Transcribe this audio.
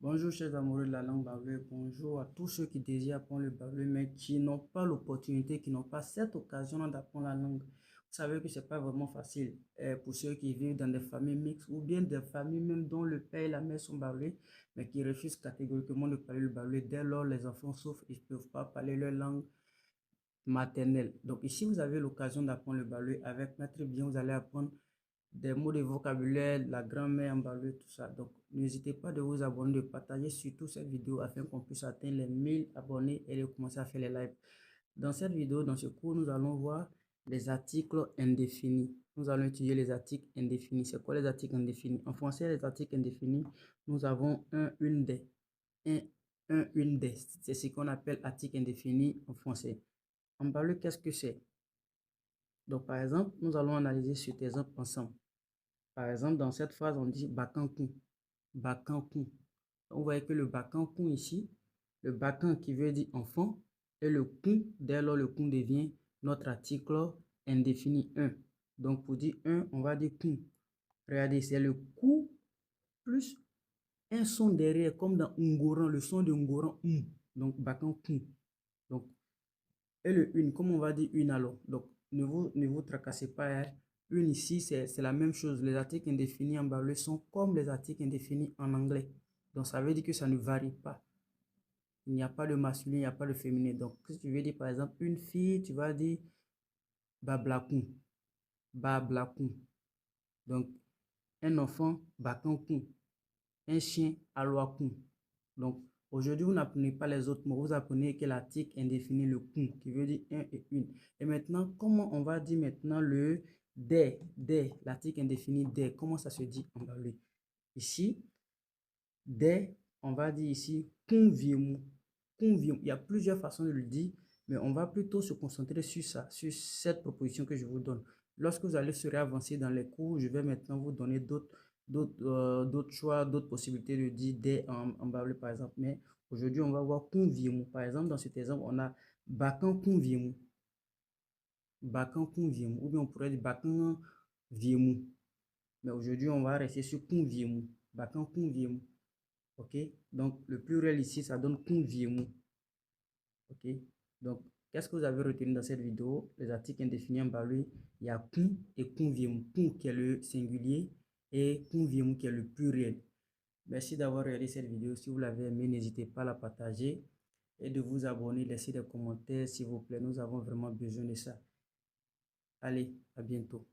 Bonjour chers amoureux de la langue bawlée, bonjour à tous ceux qui désirent apprendre le bawlé mais qui n'ont pas l'opportunité, qui n'ont pas cette occasion d'apprendre la langue. Vous savez que c'est pas vraiment facile pour ceux qui vivent dans des familles mixtes ou bien des familles même dont le père et la mère sont bawlés mais qui refusent catégoriquement de parler le bawlé. Dès lors, les enfants souffrent, ils ne peuvent pas parler leur langue maternelle. Donc ici, vous avez l'occasion d'apprendre le bawlé avec Maître Bien, vous allez apprendre des mots de vocabulaire, la grammaire en bawlé, tout ça. Donc, n'hésitez pas de vous abonner, de partager surtout cette vidéo afin qu'on puisse atteindre les 1000 abonnés et de commencer à faire les lives. Dans cette vidéo, dans ce cours, nous allons voir les articles indéfinis. Nous allons étudier les articles indéfinis. C'est quoi les articles indéfinis? En français, les articles indéfinis, nous avons un, une, des. Une, des. C'est ce qu'on appelle article indéfini en français. En bawlé, qu'est-ce que c'est? Donc, par exemple, nous allons analyser cet exemple ensemble. Par exemple, dans cette phrase, on dit Bakankun. Bakankun. On voit que le Bakankun ici, le Bakan qui veut dire enfant, et le kun, dès lors le kun devient notre article indéfini 1. Donc pour dire 1, on va dire kun. Regardez, c'est le ku plus un son derrière, comme dans Ungoran, le son de Ungoran, donc Bakankun. Donc, et le une, comme on va dire une alors. Donc, ne vous tracassez pas. Hein. Une ici, c'est la même chose. Les articles indéfinis en bawlé sont comme les articles indéfinis en anglais. Donc, ça veut dire que ça ne varie pas. Il n'y a pas de masculin, il n'y a pas de féminin. Donc, si tu veux dire, par exemple, une fille, tu vas dire bablakun. Bablakun. Donc, un enfant, bakankun. Un chien, aloakun. Donc, aujourd'hui, vous n'apprenez pas les autres mots. Vous apprenez que l'article indéfini, le kun, qui veut dire un et une. Et maintenant, comment on va dire maintenant le des, l'article indéfini des, comment ça se dit en bawlé? Ici, des, on va dire ici, conviemu. Conviemu. Il y a plusieurs façons de le dire, mais on va plutôt se concentrer sur ça, sur cette proposition que je vous donne. Lorsque vous allez se réavancer dans les cours, je vais maintenant vous donner d'autres choix, d'autres possibilités de dire des en bawlé par exemple. Mais aujourd'hui, on va voir conviemu. Par exemple, dans cet exemple, on a bakan conviemu. Bakan conviemu. Ou bien on pourrait dire bakan viemu. Mais aujourd'hui, on va rester sur conviemu. Bakan conviemu. Ok? Donc, le pluriel ici, ça donne conviemu. Ok? Donc, qu'est-ce que vous avez retenu dans cette vidéo? Les articles indéfinis en bawlé, il y a kun et conviemu. Kun qui est le singulier et conviemu qui est le pluriel. Merci d'avoir regardé cette vidéo. Si vous l'avez aimé, n'hésitez pas à la partager et de vous abonner, laisser des commentaires s'il vous plaît. Nous avons vraiment besoin de ça. Allez, à bientôt.